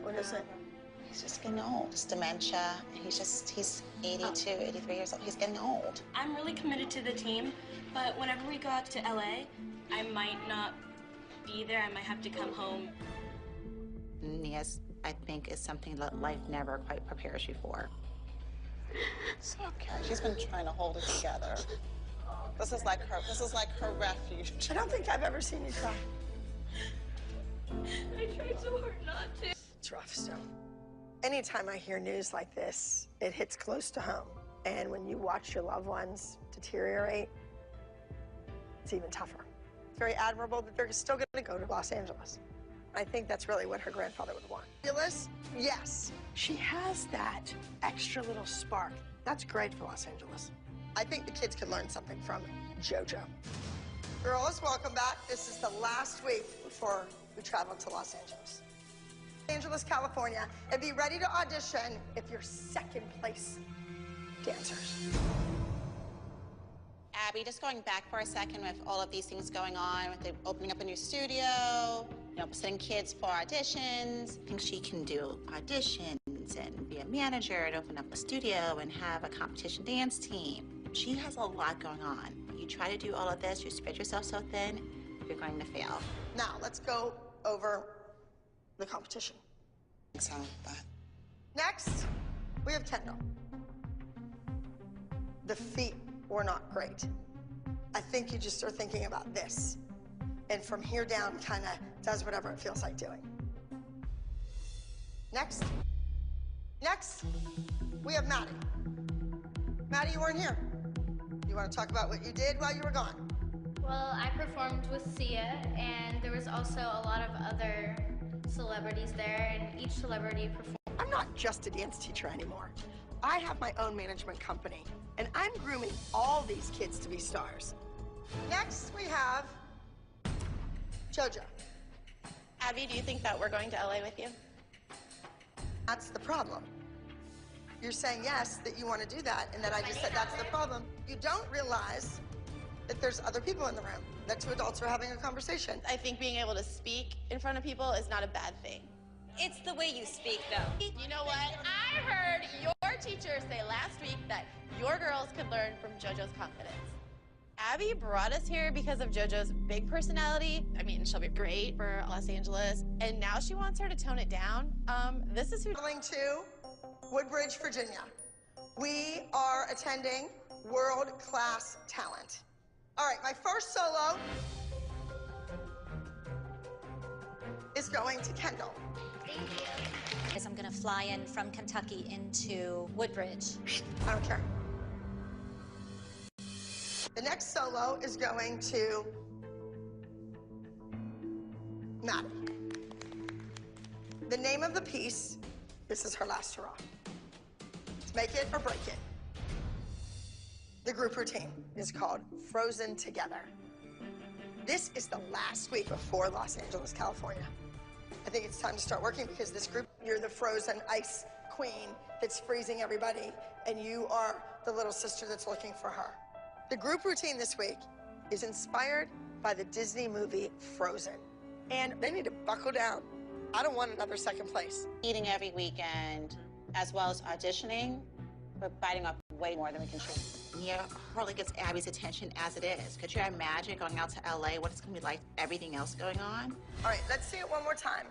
What is it? He's just getting old. It's dementia. He's 82, 83 years old. He's getting old. I'm really committed to the team, but whenever we go out to LA, I might not be there. I might have to come home. Yes, I think is something that life never quite prepares you for. It's okay. She's been trying to hold it together. This is like her refuge. I don't think I've ever seen you cry. I tried so hard not to. It's rough still. Anytime I hear news like this, it hits close to home. And when you watch your loved ones deteriorate, it's even tougher. It's very admirable that they're still going to go to Los Angeles. I think that's really what her grandfather would want. Phyllis, yes, she has that extra little spark. That's great for Los Angeles. I think the kids can learn something from JoJo. Girls, welcome back. This is the last week before we travel to Los Angeles. Los Angeles, California, and be ready to audition if you're second place dancers. Abby, just going back for a second with all of these things going on, with the opening up a new studio, sending kids for auditions. I think she can do auditions and be a manager and open up a studio and have a competition dance team. She has a lot going on. You try to do all of this, you spread yourself so thin, you're going to fail. Now, let's go over the competition. So, but... Next, we have Kendall. The feet were not great. I think you just are thinking about this. And from here down, kind of does whatever it feels like doing. Next, we have Maddie. Maddie, you weren't here. You want to talk about what you did while you were gone? Well, I performed with Sia, and there was also a lot of other celebrities there, and each celebrity performed. I'm not just a dance teacher anymore. I have my own management company, and I'm grooming all these kids to be stars. Next, we have JoJo. Abby, do you think that we're going to LA with you? That's the problem. You're saying yes, that you want to do that, and that I just said that's the problem. You don't realize that there's other people in the room, that two adults are having a conversation. I think being able to speak in front of people is not a bad thing. It's the way you speak, though. You know what? I heard your teacher say last week that your girls could learn from JoJo's confidence. Abby brought us here because of JoJo's big personality. I mean, she'll be great for Los Angeles. And now she wants her to tone it down. This is who... Traveling to Woodbridge, Virginia. We are attending world-class talent. All right, my first solo is going to Kendall. Thank you. I'm gonna fly in from Kentucky into Woodbridge. I don't care. The next solo is going to Maddie. The name of the piece, this is her last hurrah. It's make it or break it. The group routine is called Frozen Together. This is the last week before Los Angeles, California. I think it's time to start working because this group, you're the frozen ice queen that's freezing everybody, and you are the little sister that's looking for her. The group routine this week is inspired by the Disney movie Frozen, and they need to buckle down. I don't want another second place. Eating every weekend, as well as auditioning, we're biting off way more than we can chew. Yeah, hardly gets Abby's attention as it is. Could you imagine going out to LA, what it's gonna be like, everything else going on? All right, let's see it one more time.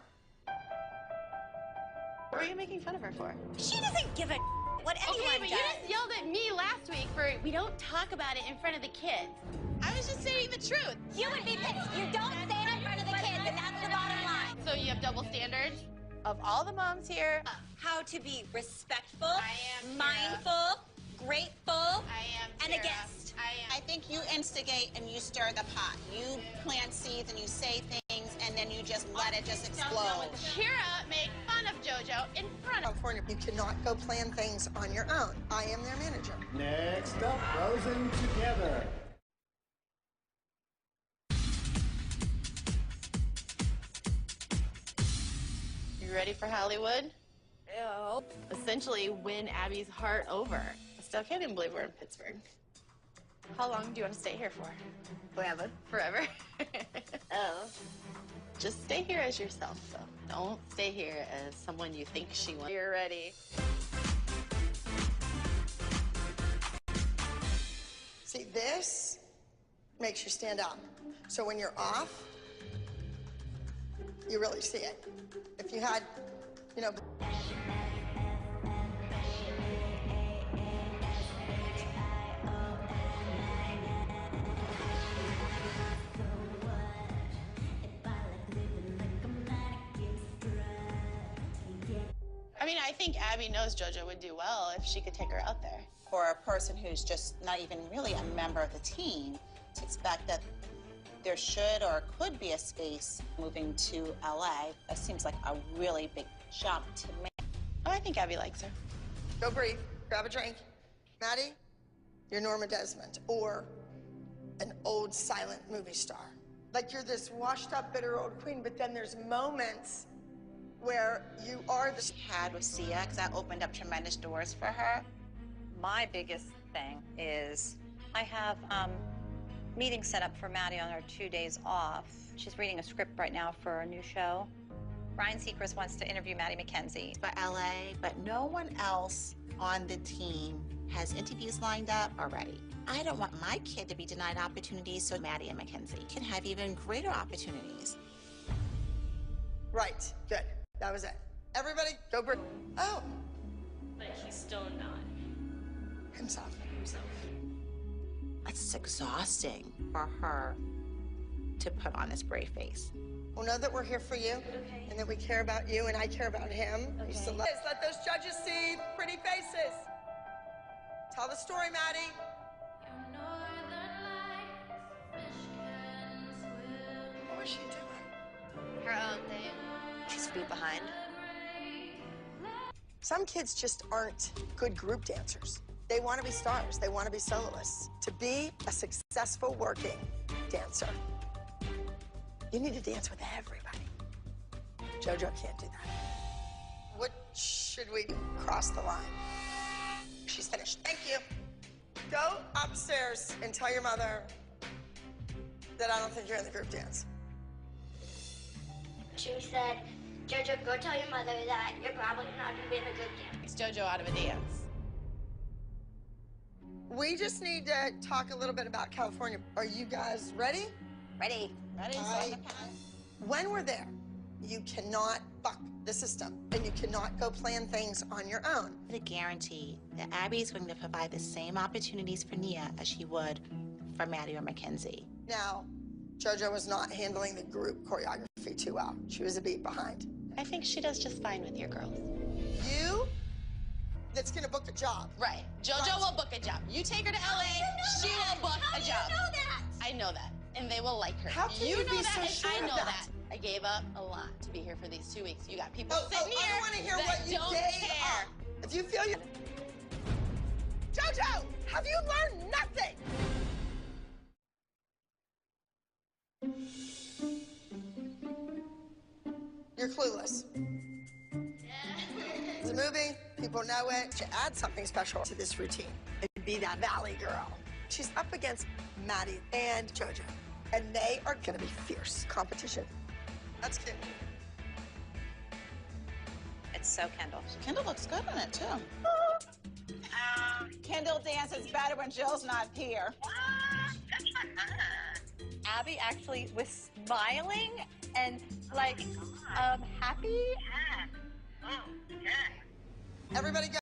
What are you making fun of her for? She doesn't give a what anyone Okay, but does. you just yelled at me last week for we don't talk about it in front of the kids. I was just stating the truth. You would be pissed. You don't say it in front of the kids, and that's the bottom line. So you have double standards? Of all the moms here, How to be respectful, I am mindful, grateful, I am and a Sarah. guest. I think you instigate and you stir the pot. You plant seeds and you say things, and then you just let it just explode. Kira made fun of JoJo in front of California, you cannot go plan things on your own. I am their manager. Next up, Frozen Together. You ready for Hollywood? Ew. Essentially win Abby's heart over. I still can't even believe we're in Pittsburgh. How long do you want to stay here for? Forever. Forever? Oh. Just stay here as yourself, though. Don't stay here as someone you think she wants. You're ready. See, this makes you stand up. So when you're off, you really see it. If you had, you know... I mean, I think Abby knows JoJo would do well if she could take her out there. For a person who's just not even really a member of the team, to expect that there should or could be a space moving to LA, that seems like a really big jump to make. Oh, I think Abby likes her. Go breathe, grab a drink. Maddie, you're Norma Desmond, or an old silent movie star. Like you're this washed up, bitter old queen, but then there's moments where you are the... Had with Sia, because that opened up tremendous doors for her. My biggest thing is I have meetings set up for Maddie on her 2 days off. She's reading a script right now for a new show. Ryan Seacrest wants to interview Maddie McKenzie. For LA, but no one else on the team has interviews lined up already. I don't want my kid to be denied opportunities, so Maddie and Mackenzie can have even greater opportunities. Right, good. That was it. Everybody, go breathe. Oh. But he's still not Himself. himself. That's exhausting for her to put on this brave face. Well, know that we're here for you, and that we care about you, and I care about him. We still love... Let those judges see pretty faces. Tell the story, Maddie. What was she doing? Her own thing. She's a beat behind. Some kids just aren't good group dancers. They want to be stars. They want to be soloists. To be a successful working dancer, you need to dance with everybody. JoJo can't do that. What should we cross the line? She's finished. Thank you. Go upstairs and tell your mother that I don't think you're in the group dance. She said, JoJo, go tell your mother that you're probably not going to be in a group dance. It's JoJo out of a dance. We just need to talk a little bit about California. Are you guys ready? Ready? Ready? When we're there, you cannot buck the system, and you cannot go plan things on your own. I guarantee that Abby is going to provide the same opportunities for Nia as she would for Maddie or Mackenzie. Now, JoJo was not handling the group choreography too well. She was a beat behind. I think she does just fine with your girls. You, that's gonna book a job. Right. JoJo will book a job. You take her to LA, she will book a job. How do you know that? I know that. And they will like her. How can you know be that, so and sure I know of that. that? I gave up a lot to be here for these 2 weeks. You got people sitting I here don't want to hear that what you don't gave care. up. If you feel you... JoJo, have you learned nothing? You're clueless. It's a movie, people know it. To add something special to this routine, it'd be that Valley girl. She's up against Maddie and JoJo, and they are gonna be fierce competition. That's cute. It's so Kendall. Kendall looks good on it, too. Kendall dances better when Jill's not here. Abby actually was smiling and like happy. Everybody go.